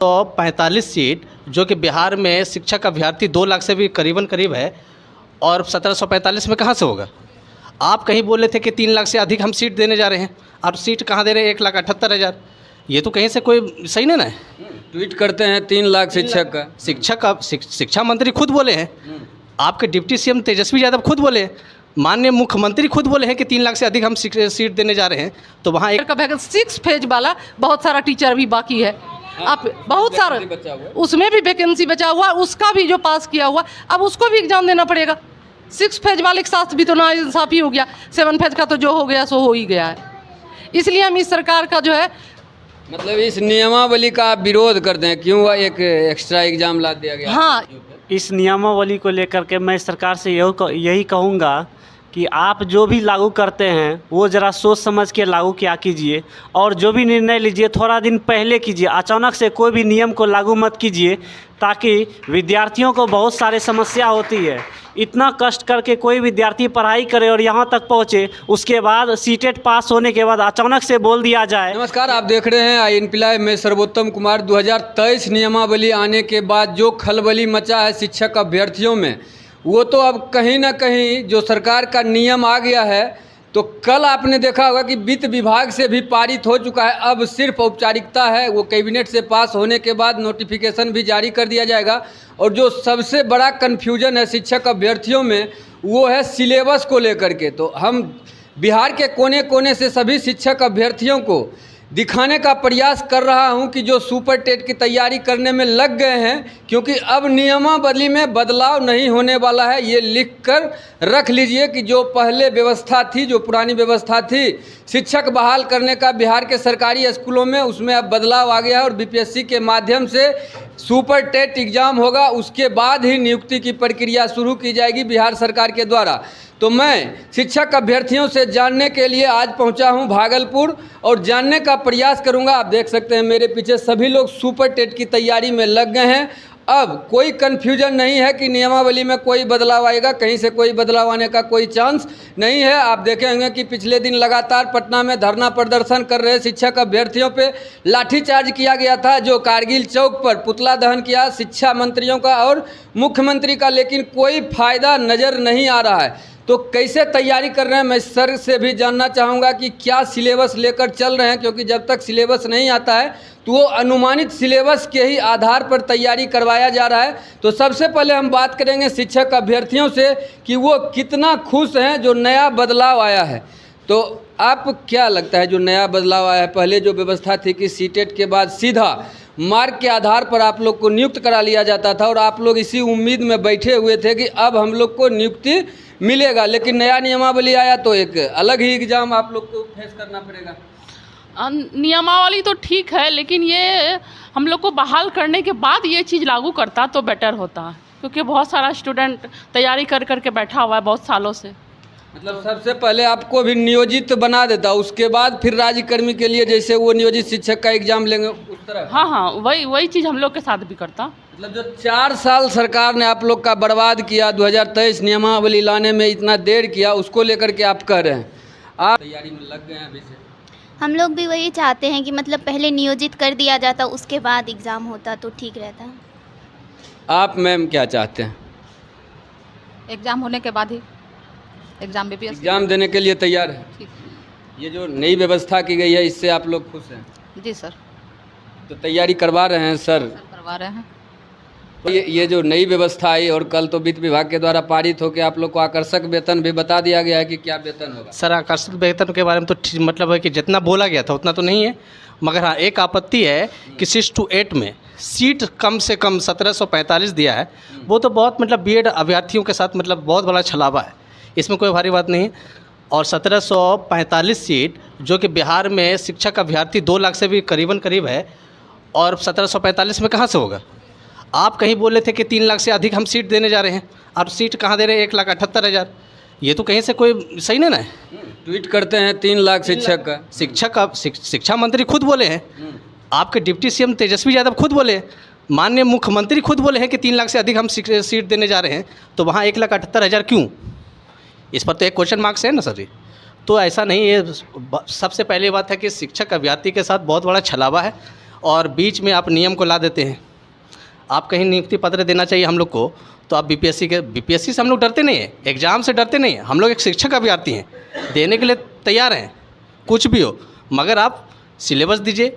तो 45 सीट जो कि बिहार में शिक्षक अभ्यर्थी 2 लाख से भी करीब है, और 1745 में कहाँ से होगा? आप कहीं बोले थे कि 3 लाख से अधिक हम सीट देने जा रहे हैं, और सीट कहाँ दे रहे हैं? 1,78,000। ये तो कहीं से कोई सही नहीं ना है। ट्वीट करते हैं 3 लाख शिक्षक का। शिक्षा मंत्री खुद बोले हैं, आपके डिप्टी सीएम तेजस्वी यादव खुद बोले हैं, माननीय मुख्यमंत्री खुद बोले हैं कि 3 लाख से अधिक हम सीट देने जा रहे हैं। तो वहाँ एक 6 फेज वाला बहुत सारा टीचर भी बाकी है। आप बहुत सारा उसमें भी वैकेंसी बचा हुआ, उसका भी जो पास किया हुआ अब उसको भी एग्जाम देना पड़ेगा। 6 फेज वाले के साथ भी तो ना इंसाफी हो गया। 7 फेज का तो जो हो गया सो हो ही गया है। इसलिए हम इस सरकार का जो है मतलब इस नियमावली का आप विरोध करते हैं, क्यों एक एक्स्ट्रा एग्जाम ला दिया गया? हाँ, इस नियमावली को लेकर के मैं सरकार से यही कहूँगा कि आप जो भी लागू करते हैं वो ज़रा सोच समझ के लागू किया कीजिए, और जो भी निर्णय लीजिए थोड़ा दिन पहले कीजिए। अचानक से कोई भी नियम को लागू मत कीजिए, ताकि विद्यार्थियों को बहुत सारे समस्या होती है। इतना कष्ट करके कोई विद्यार्थी पढ़ाई करे और यहाँ तक पहुँचे, उसके बाद सीटेट पास होने के बाद अचानक से बोल दिया जाए। नमस्कार, आप देख रहे हैं INP में सर्वोत्तम कुमार। 2023 नियमावली आने के बाद जो खलबली मचा है शिक्षक अभ्यर्थियों में, वो तो अब कहीं ना कहीं जो सरकार का नियम आ गया है, तो कल आपने देखा होगा कि वित्त विभाग से भी पारित हो चुका है। अब सिर्फ औपचारिकता है, वो कैबिनेट से पास होने के बाद नोटिफिकेशन भी जारी कर दिया जाएगा। और जो सबसे बड़ा कन्फ्यूजन है शिक्षक अभ्यर्थियों में, वो है सिलेबस को लेकर के। तो हम बिहार के कोने कोने से सभी शिक्षक अभ्यर्थियों को दिखाने का प्रयास कर रहा हूं कि जो सुपर टेट की तैयारी करने में लग गए हैं, क्योंकि अब नियमावली में बदलाव नहीं होने वाला है। ये लिख कर रख लीजिए कि जो पहले व्यवस्था थी, जो पुरानी व्यवस्था थी शिक्षक बहाल करने का बिहार के सरकारी स्कूलों में, उसमें अब बदलाव आ गया है और BPSC के माध्यम से सुपर टेट एग्ज़ाम होगा। उसके बाद ही नियुक्ति की प्रक्रिया शुरू की जाएगी बिहार सरकार के द्वारा। तो मैं शिक्षक अभ्यर्थियों से जानने के लिए आज पहुंचा हूं भागलपुर, और जानने का प्रयास करूंगा। आप देख सकते हैं मेरे पीछे सभी लोग सुपर टेट की तैयारी में लग गए हैं। अब कोई कन्फ्यूजन नहीं है कि नियमावली में कोई बदलाव आएगा, कहीं से कोई बदलाव आने का कोई चांस नहीं है। आप देखे होंगे कि पिछले दिन लगातार पटना में धरना प्रदर्शन कर रहे शिक्षक अभ्यर्थियों पे लाठीचार्ज किया गया था, जो कारगिल चौक पर पुतला दहन किया शिक्षा मंत्रियों का और मुख्यमंत्री का, लेकिन कोई फायदा नज़र नहीं आ रहा है। तो कैसे तैयारी कर रहे हैं, मैं सर से भी जानना चाहूँगा कि क्या सिलेबस लेकर चल रहे हैं, क्योंकि जब तक सिलेबस नहीं आता है तो वो अनुमानित सिलेबस के ही आधार पर तैयारी करवाया जा रहा है। तो सबसे पहले हम बात करेंगे शिक्षक अभ्यर्थियों से कि वो कितना खुश हैं जो नया बदलाव आया है। तो आप क्या लगता है जो नया बदलाव आया है? पहले जो व्यवस्था थी कि सीटेट के बाद सीधा मार्क के आधार पर आप लोग को नियुक्त करा लिया जाता था, और आप लोग इसी उम्मीद में बैठे हुए थे कि अब हम लोग को नियुक्ति मिलेगा, लेकिन नया नियमावली आया तो एक अलग ही एग्जाम आप लोग को फेस करना पड़ेगा। नियमावली तो ठीक है, लेकिन ये हम लोग को बहाल करने के बाद ये चीज़ लागू करता तो बेटर होता, क्योंकि बहुत सारा स्टूडेंट तैयारी कर करके बैठा हुआ है बहुत सालों से। मतलब सबसे पहले आपको भी नियोजित बना देता, उसके बाद फिर राज्यकर्मी के लिए जैसे वो नियोजित शिक्षक का एग्जाम लेंगे उस तरह। हाँ, वही चीज़ हम लोग के साथ भी करता। मतलब जो 4 साल सरकार ने आप लोग का बर्बाद किया, 2023 नियमावली लाने में इतना देर किया, उसको लेकर के आप कह रहे हैं आप तैयारी में लग गए हैं अभी से। हम लोग भी वही चाहते हैं कि मतलब पहले नियोजित कर दिया जाता, उसके बाद एग्ज़ाम होता तो ठीक रहता। आप मैम क्या चाहते हैं? एग्ज़ाम होने के बाद ही एग्ज़ाम एग्जाम देने के लिए तैयार है? ये जो नई व्यवस्था की गई है, इससे आप लोग खुश हैं? जी सर। तो तैयारी करवा रहे हैं सर? करवा रहे हैं। ये जो नई व्यवस्था आई और कल तो वित्त विभाग के द्वारा पारित होकर आप लोग को आकर्षक वेतन भी बता दिया गया है कि क्या वेतन होगा? सर, आकर्षक वेतन के बारे में तो मतलब है कि जितना बोला गया था उतना तो नहीं है, मगर हाँ एक आपत्ति है कि 6 to 8 में सीट कम से कम 1745 दिया है। वो तो बहुत मतलब BEd अभ्यर्थियों के साथ मतलब बहुत बड़ा छलावा है, इसमें कोई भारी बात नहीं है। और 1745 सीट जो कि बिहार में शिक्षक अभ्यर्थी 2 लाख से भी करीब है, और 1745 में कहाँ से होगा? आप कहीं बोले थे कि 3 लाख से अधिक हम सीट देने जा रहे हैं, और सीट कहाँ दे रहे हैं? 1,78,000। ये तो कहीं से कोई सही नहीं ना है। ट्वीट करते हैं 3 लाख शिक्षक का। शिक्षा मंत्री खुद बोले हैं, आपके डिप्टी सीएम तेजस्वी यादव खुद बोले हैं, माननीय मुख्यमंत्री खुद बोले हैं कि 3 लाख से अधिक हम सीट देने जा रहे हैं। तो वहाँ 1,78,000 क्यों? इस पर तो एक क्वेश्चन मार्क्स है ना सर जी। तो ऐसा नहीं है। सबसे पहले बात है कि शिक्षक अभ्यर्थी के साथ बहुत बड़ा छलावा है, और बीच में आप नियम को ला देते हैं। आप कहीं नियुक्ति पत्र देना चाहिए हम लोग को, तो आप बीपीएससी से हम लोग डरते नहीं हैं, एग्ज़ाम से डरते नहीं हैं। हम लोग एक शिक्षक अभ्यर्थी हैं, देने के लिए तैयार हैं, कुछ भी हो, मगर आप सिलेबस दीजिए,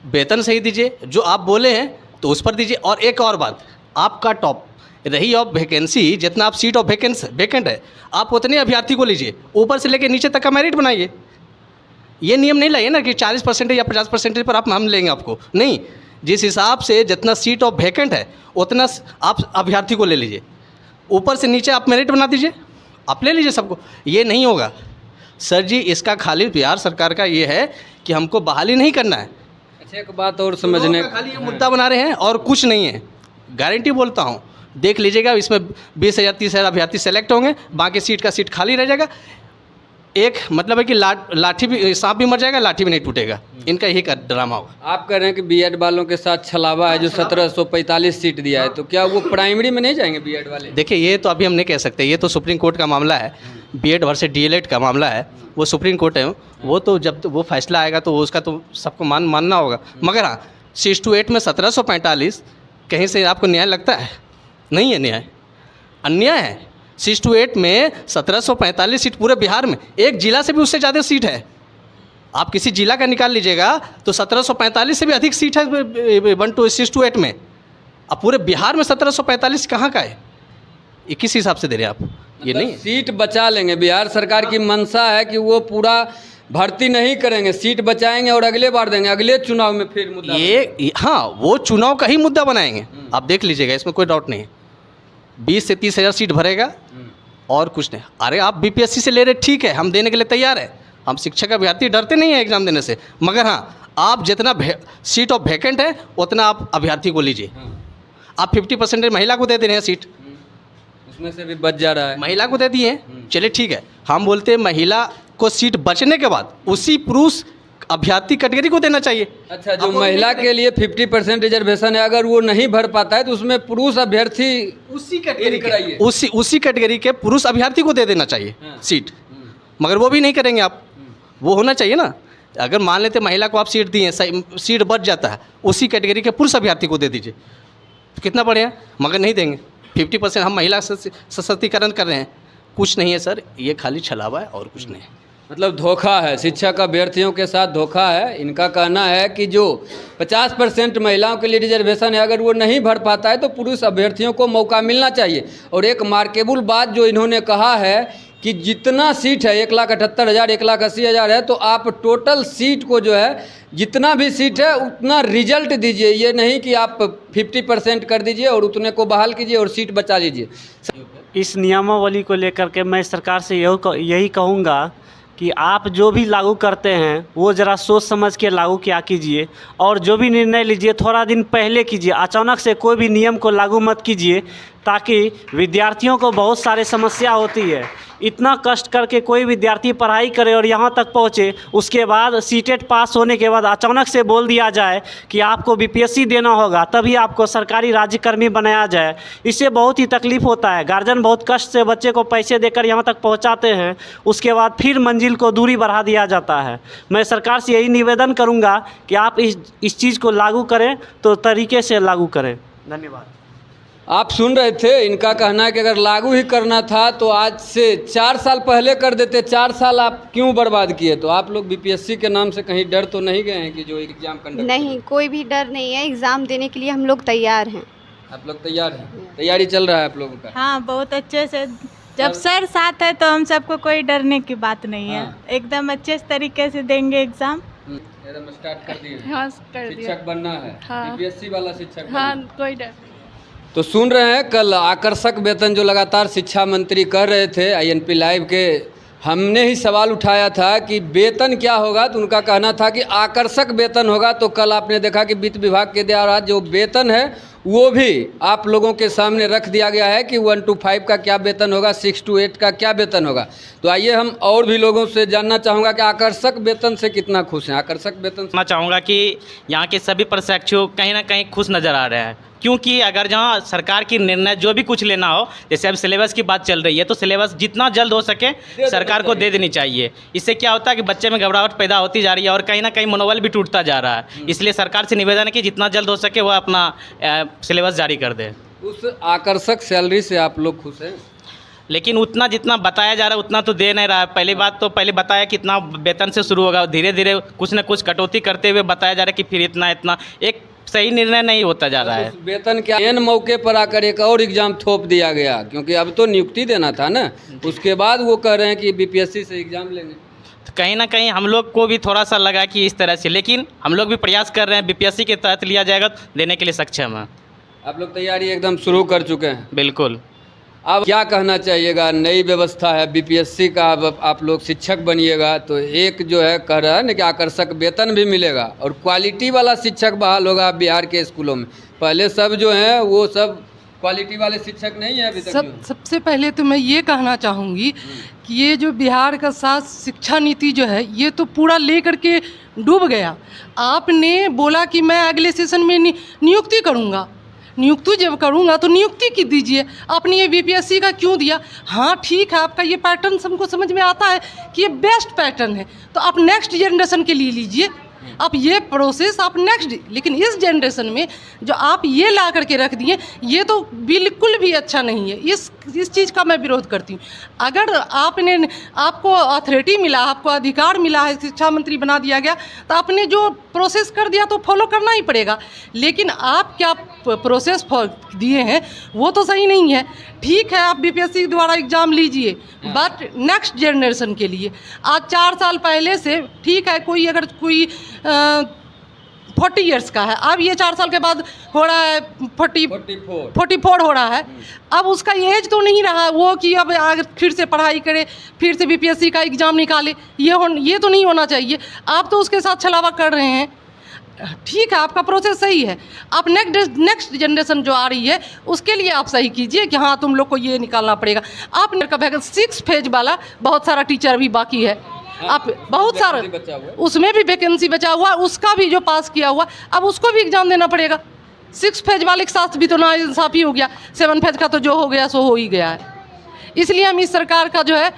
वेतन सही दीजिए, जो आप बोले हैं तो उस पर दीजिए। और एक और बात, आपका टॉप रही ऑफ वैकेंसी, जितना आप सीट ऑफ वैकेंट है, आप उतने अभ्यर्थी को लीजिए, ऊपर से लेकर नीचे तक का मेरिट बनाइए। ये नियम नहीं लाइए ना कि 40% या 50% पर हम लेंगे आपको, नहीं। जिस हिसाब से जितना सीट ऑफ वैकेंट है उतना आप अभ्यर्थी को ले लीजिए, ऊपर से नीचे आप मेरिट बना दीजिए, आप ले लीजिए सबको। ये नहीं होगा सर जी, इसका खाली बिहार सरकार का ये है कि हमको बहाली नहीं करना है। अच्छा, एक बात और समझने खाली ये मुद्दा बना रहे हैं और कुछ नहीं है। गारंटी बोलता हूँ, देख लीजिएगा, इसमें 20,000 30,000 अभ्यर्थी सेलेक्ट होंगे, बाकी सीट का सीट खाली रह जाएगा। एक मतलब है कि लाठी भी, सांप भी मर जाएगा, लाठी भी नहीं टूटेगा। इनका यही ड्रामा होगा। आप कह रहे हैं कि बीएड वालों के साथ छलावा है, जो 1745 सीट दिया है, तो क्या वो प्राइमरी में नहीं जाएंगे बीएड वाले? देखिए, ये तो अभी हम नहीं कह सकते, ये तो सुप्रीम कोर्ट का मामला है, बीएड वर्सेस डीएलएड का मामला है, वो सुप्रीम कोर्ट है, वो तो जब वो फैसला आएगा तो उसका तो सबको मानना होगा। मगर हाँ, 6-8 में 1745 कहीं से आपको न्याय लगता है? नहीं है न्याय, अन्याय है। 6-8 में 1745 सीट पूरे बिहार में, एक जिला से भी उससे ज़्यादा सीट है। आप किसी जिला का निकाल लीजिएगा तो 1745 से भी अधिक सीट है 6-8 में। अब पूरे बिहार में 1745 कहाँ का है? ये किस हिसाब से दे रहे हैं आप? ये मतलब नहीं, सीट बचा लेंगे। बिहार सरकार की मंशा है कि वो पूरा भर्ती नहीं करेंगे, सीट बचाएंगे और अगले बार देंगे, अगले चुनाव में फिर मुद्दा ये हाँ, वो चुनाव का ही मुद्दा बनाएंगे। आप देख लीजिएगा, इसमें कोई डाउट नहीं है। 20 से 30 हज़ार सीट भरेगा और कुछ नहीं। अरे आप बीपीएससी से ले रहे, ठीक है, हम देने के लिए तैयार हैं, हम शिक्षक अभ्यर्थी डरते नहीं हैं एग्ज़ाम देने से। मगर हाँ, आप जितना सीट ऑफ वैकेंट है उतना आप अभ्यर्थी को लीजिए। आप 50% महिला को दे दे रहे हैं सीट, उसमें से भी बच जा रहा है, महिला को दे दिए, चलिए ठीक है। हम बोलते हैं महिला को सीट बचने के बाद उसी पुरुष अभ्यर्थी कैटेगरी को देना चाहिए। अच्छा, जो महिला के लिए 50% रिजर्वेशन है, अगर वो नहीं भर पाता है तो उसमें पुरुष अभ्यर्थी उसी कैटेगरी के पुरुष अभ्यर्थी को दे देना चाहिए सीट। मगर वो भी नहीं करेंगे आप, वो होना चाहिए ना। अगर मान लेते महिला को आप सीट दिए, सीट बच जाता है, उसी कैटेगरी के पुरुष अभ्यर्थी को दे दीजिए, तो कितना बढ़िया। मगर नहीं देंगे। 50% हम महिला सशक्तिकरण कर रहे हैं, कुछ नहीं है सर, ये खाली छलावा है और कुछ नहीं है। मतलब धोखा है, शिक्षक अभ्यर्थियों के साथ धोखा है। इनका कहना है कि जो 50% महिलाओं के लिए रिजर्वेशन है, अगर वो नहीं भर पाता है तो पुरुष अभ्यर्थियों को मौका मिलना चाहिए। और एक मार्केबल बात जो इन्होंने कहा है कि जितना सीट है 1,78,000 1,80,000 है, तो आप टोटल सीट को जो है, जितना भी सीट है उतना रिजल्ट दीजिए। ये नहीं कि आप 50% कर दीजिए और उतने को बहाल कीजिए और सीट बचा लीजिए। इस नियमावली को लेकर के मैं सरकार से यही कहूँगा कि आप जो भी लागू करते हैं वो ज़रा सोच समझ के लागू किया कीजिए, और जो भी निर्णय लीजिए थोड़ा दिन पहले कीजिए। अचानक से कोई भी नियम को लागू मत कीजिए, ताकि विद्यार्थियों को बहुत सारे समस्या होती है। इतना कष्ट करके कोई विद्यार्थी पढ़ाई करे और यहाँ तक पहुँचे, उसके बाद सीटेट पास होने के बाद अचानक से बोल दिया जाए कि आपको बीपीएससी देना होगा, तभी आपको सरकारी राज्यकर्मी बनाया जाए। इससे बहुत ही तकलीफ़ होता है। गार्जियन बहुत कष्ट से बच्चे को पैसे देकर यहाँ तक पहुँचाते हैं, उसके बाद फिर मंजिल को दूरी बढ़ा दिया जाता है। मैं सरकार से यही निवेदन करूँगा कि आप इस चीज़ को लागू करें तो तरीके से लागू करें। धन्यवाद। आप सुन रहे थे, इनका कहना है कि अगर लागू ही करना था तो आज से 4 साल पहले कर देते। 4 साल आप क्यों बर्बाद किए? तो आप लोग बीपीएससी के नाम से कहीं डर तो नहीं गए हैं कि जो एग्ज़ाम कंडक्ट? नहीं, कोई भी डर नहीं है। एग्ज़ाम देने के लिए हम लोग तैयार हैं। आप लोग तैयार हैं? तैयारी चल रहा है आप लोगों का? हाँ, बहुत अच्छे से। जब सर साथ है तो हम सबको कोई डरने की बात नहीं है। एकदम अच्छे तरीके से देंगे एग्ज़ाम। एकदम स्टार्ट कर दिए? हाँ, कर दिया। शिक्षक बनना है? हाँ। बीपीएससी वाला शिक्षक? हाँ, कोई डर। तो सुन रहे हैं, कल आकर्षक वेतन जो लगातार शिक्षा मंत्री कर रहे थे आईएनपी लाइव के, हमने ही सवाल उठाया था कि वेतन क्या होगा, तो उनका कहना था कि आकर्षक वेतन होगा। तो कल आपने देखा कि वित्त विभाग के द्वारा जो वेतन है वो भी आप लोगों के सामने रख दिया गया है कि 1 to 5 का क्या वेतन होगा, 6 to 8 का क्या वेतन होगा। तो आइए हम और भी लोगों से जानना चाहूँगा कि आकर्षक वेतन से कितना खुश हैं। आकर्षक वेतन मैं चाहूँगा कि यहाँ के सभी प्रशिक्षु कहीं ना कहीं खुश नज़र आ रहे हैं, क्योंकि अगर जहाँ सरकार की निर्णय जो भी कुछ लेना हो, जैसे अब सिलेबस की बात चल रही है, तो सिलेबस जितना जल्द हो सके सरकार को दे देनी चाहिए। इससे क्या होता है कि बच्चे में घबराहट पैदा होती जा रही है और कहीं ना कहीं मनोबल भी टूटता जा रहा है। इसलिए सरकार से निवेदन है कि जितना जल्द हो सके वह अपना सिलेबस जारी कर दे। उस आकर्षक सैलरी से आप लोग खुश हैं? लेकिन उतना जितना बताया जा रहा है उतना तो दे नहीं रहा है। पहली बात तो पहले बताया कितना वेतन से शुरू होगा, धीरे धीरे कुछ न कुछ कटौती करते हुए बताया जा रहा है कि फिर इतना एक सही निर्णय नहीं होता जा रहा है। उस वेतन के एन मौके पर आकर एक और एग्ज़ाम थोप दिया गया, क्योंकि अब तो नियुक्ति देना था ना। उसके बाद वो कह रहे हैं कि बीपीएससी से एग्ज़ाम लेंगे। तो कहीं ना कहीं हम लोग को भी थोड़ा सा लगा कि इस तरह से, लेकिन हम लोग भी प्रयास कर रहे हैं, बीपीएससी के तहत लिया जाएगा तो देने के लिए सक्षम है। आप लोग तैयारी एकदम शुरू कर चुके हैं? बिल्कुल। अब क्या कहना चाहिएगा? नई व्यवस्था है बीपीएससी का, अब आप लोग शिक्षक बनिएगा तो एक जो है कह रहा है ना कि आकर्षक वेतन भी मिलेगा और क्वालिटी वाला शिक्षक बहाल होगा बिहार के स्कूलों में। पहले सब जो हैं वो सब क्वालिटी वाले शिक्षक नहीं है अभी तक। सबसे पहले तो मैं ये कहना चाहूँगी कि ये जो बिहार का साथ शिक्षा नीति जो है ये तो पूरा ले करके डूब गया। आपने बोला कि मैं अगले सेशन में नियुक्ति करूँगा, नियुक्ति जब करूँगा तो नियुक्ति की दीजिए। आपने ये बीपीएससी का क्यों दिया? हाँ ठीक है, आपका ये पैटर्न हमको समझ में आता है कि ये बेस्ट पैटर्न है, तो आप नेक्स्ट जनरेशन के लिए लीजिए। आप ये प्रोसेस आप नेक्स्ट, लेकिन इस जनरेशन में जो आप ये ला करके रख दिए ये तो बिल्कुल भी अच्छा नहीं है। इस चीज़ का मैं विरोध करती हूँ। अगर आपको अथॉरिटी मिला, आपको अधिकार मिला है, शिक्षा मंत्री बना दिया गया, तो आपने जो प्रोसेस कर दिया तो फॉलो करना ही पड़ेगा। लेकिन आप क्या प्रोसेस दिए हैं वो तो सही नहीं है। ठीक है, आप बीपीएससी द्वारा एग्ज़ाम लीजिए, बट नेक्स्ट जनरेशन के लिए। आज 4 साल पहले से ठीक है, कोई अगर कोई 40 इयर्स का है, अब ये 4 साल के बाद हो रहा है 44 हो रहा है। अब उसका एज तो नहीं रहा वो कि अब अगर फिर से पढ़ाई करे, फिर से बीपीएससी का एग्ज़ाम निकाले, ये तो नहीं होना चाहिए। आप तो उसके साथ छलावा कर रहे हैं। ठीक है, आपका प्रोसेस सही है, आप नेक्स्ट जनरेशन जो आ रही है उसके लिए आप सही कीजिए कि हाँ तुम लोग को ये निकालना पड़ेगा। आप कब 6 फेज वाला बहुत सारा टीचर भी बाकी है, आप बहुत सारा उसमें भी वैकेंसी बचा हुआ, उसका भी जो पास किया हुआ अब उसको भी एग्ज़ाम देना पड़ेगा। 6 फेज वाले के साथ भी तो ना इंसाफ़ी हो गया, 7 फेज का तो जो हो गया सो हो ही गया है। इसलिए हम इस सरकार का जो है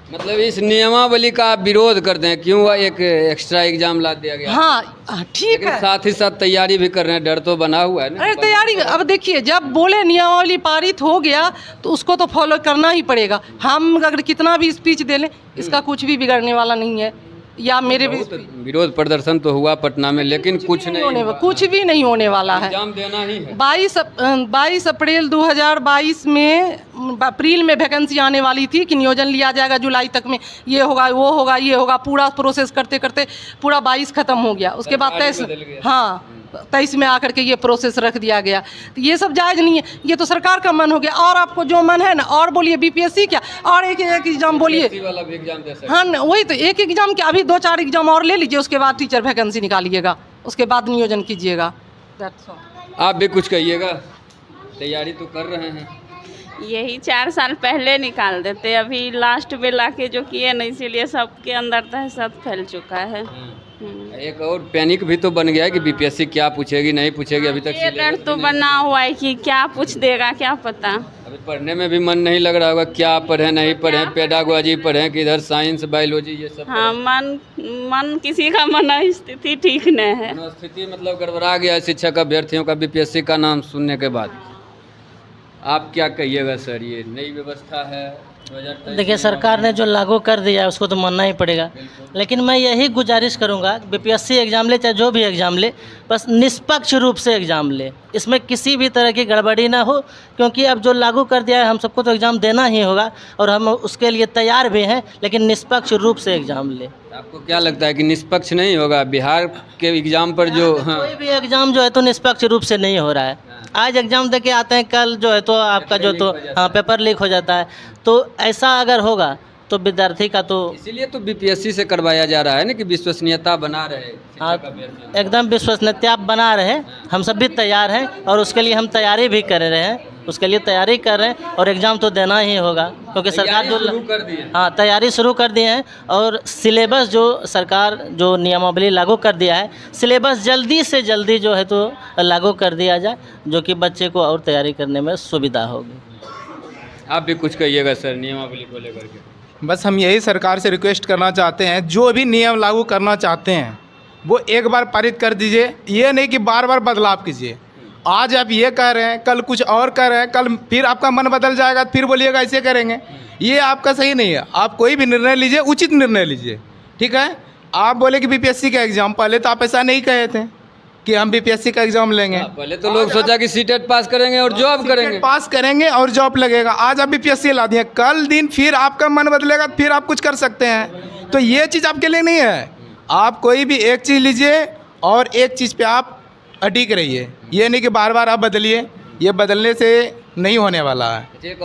मतलब इस नियमावली का आप विरोध करते हैं, क्यों एक एक्स्ट्रा एग्जाम ला दिया गया? हाँ ठीक है, साथ ही साथ तैयारी भी कर रहे हैं, डर तो बना हुआ है ना। अरे तैयारी, अब देखिए जब बोले नियमावली पारित हो गया तो उसको तो फॉलो करना ही पड़ेगा। हम अगर कितना भी स्पीच दे लें इसका कुछ भी बिगड़ने वाला नहीं है। या मेरे विरोध प्रदर्शन तो हुआ पटना में, लेकिन कुछ भी नहीं होने वाला है। एग्जाम देना ही है। 22 अप्रैल 2022 में अप्रैल में वैकेंसी आने वाली थी कि नियोजन लिया जाएगा जुलाई तक में, ये होगा वो होगा ये होगा, पूरा प्रोसेस करते करते पूरा 22 ख़त्म हो गया। उसके बाद 23 में आकर के ये प्रोसेस रख दिया गया। तो ये सब जायज़ नहीं है, ये तो सरकार का मन हो गया। और आपको जो मन है ना और बोलिए, बीपीएससी क्या और एक एग्ज़ाम बोलिए। हाँ वही तो, एक एग्ज़ाम क्या, अभी 2-4 एग्ज़ाम और ले लीजिए, उसके बाद टीचर वैकेंसी निकालिएगा, उसके बाद नियोजन कीजिएगा। आप भी कुछ कहिएगा? तैयारी तो कर रहे हैं। यही 4 साल पहले निकाल देते, अभी लास्ट में लाके जो किए ना, इसीलिए सबके अंदर दहशत फैल चुका है। एक और पैनिक भी तो बन गया है कि बीपीएससी क्या पूछेगी नहीं पूछेगी। अभी तक ये डर तो बना हुआ है कि क्या पूछ देगा क्या पता। अभी पढ़ने में भी मन नहीं लग रहा होगा, क्या पढ़े नहीं पढ़े, पेडागोजी पढ़े कि इधर साइंस बायोलॉजी ये सब। हाँ, मन किसी का मनोस्थिति ठीक नहीं है। मनोस्थिति मतलब गड़बड़ा गया है शिक्षक अभ्यर्थियों का बीपीएससी का नाम सुनने के बाद। आप क्या कहिएगा सर, ये नई व्यवस्था है? देखिए सरकार ने जो लागू कर दिया है उसको तो मानना ही पड़ेगा, लेकिन मैं यही गुजारिश करूंगा बीपीएससी एग्ज़ाम ले चाहे जो भी एग्ज़ाम ले, बस निष्पक्ष रूप से एग्ज़ाम ले, इसमें किसी भी तरह की गड़बड़ी ना हो। क्योंकि अब जो लागू कर दिया है हम सबको तो एग्ज़ाम देना ही होगा और हम उसके लिए तैयार भी हैं, लेकिन निष्पक्ष रूप से एग्ज़ाम ले। आपको क्या लगता है कि निष्पक्ष नहीं होगा बिहार के एग्ज़ाम पर? जो कोई भी एग्ज़ाम जो है तो निष्पक्ष रूप से नहीं हो रहा है। आज एग्ज़ाम दे के आते हैं, कल जो है तो आपका जो तो हाँ पेपर लीक हो जाता है। तो ऐसा अगर होगा तो विद्यार्थी का तो इसीलिए तो बीपीएससी से करवाया जा रहा है ना कि विश्वसनीयता बना रहे हाँ, शिक्षक अभ्यर्थियों। एकदम विश्वसनीयता बना रहे। हम सब भी तैयार हैं और उसके लिए हम तैयारी भी कर रहे हैं, उसके लिए तैयारी कर रहे हैं और एग्ज़ाम तो देना ही होगा क्योंकि सरकार जो शुरू कर दी है। हाँ तैयारी शुरू कर दिए हैं और सिलेबस जो सरकार जो नियमावली लागू कर दिया है, सिलेबस जल्दी से जल्दी जो है तो लागू कर दिया जाए, जो कि बच्चे को और तैयारी करने में सुविधा होगी। आप भी कुछ कहिएगा सर नियमावली को लेकर के। बस हम यही सरकार से रिक्वेस्ट करना चाहते हैं, जो भी नियम लागू करना चाहते हैं वो एक बार पारित कर दीजिए, ये नहीं कि बार बार बदलाव कीजिए। आज आप ये कह रहे हैं, कल कुछ और कह रहे हैं, कल फिर आपका मन बदल जाएगा, फिर बोलिएगा ऐसे करेंगे, ये आपका सही नहीं है। आप कोई भी निर्णय लीजिए, उचित निर्णय लीजिए, ठीक है। आप बोले कि बीपीएससी का एग्ज़ाम, पहले तो आप ऐसा नहीं कहे थे कि हम बीपीएससी का एग्ज़ाम लेंगे। पहले तो लोग सोचा कि सीटेट पास करेंगे और जॉब करेंगे, पास करेंगे और जॉब लगेगा। आज आप बीपीएससी ला दिए, कल दिन फिर आपका मन बदलेगा, फिर आप कुछ कर सकते हैं। तो ये चीज़ आपके लिए नहीं है। आप कोई भी एक चीज़ लीजिए और एक चीज़ पे आप अडिग रहिए, ये नहीं कि बार बार आप बदलिए, ये बदलने से नहीं होने वाला है।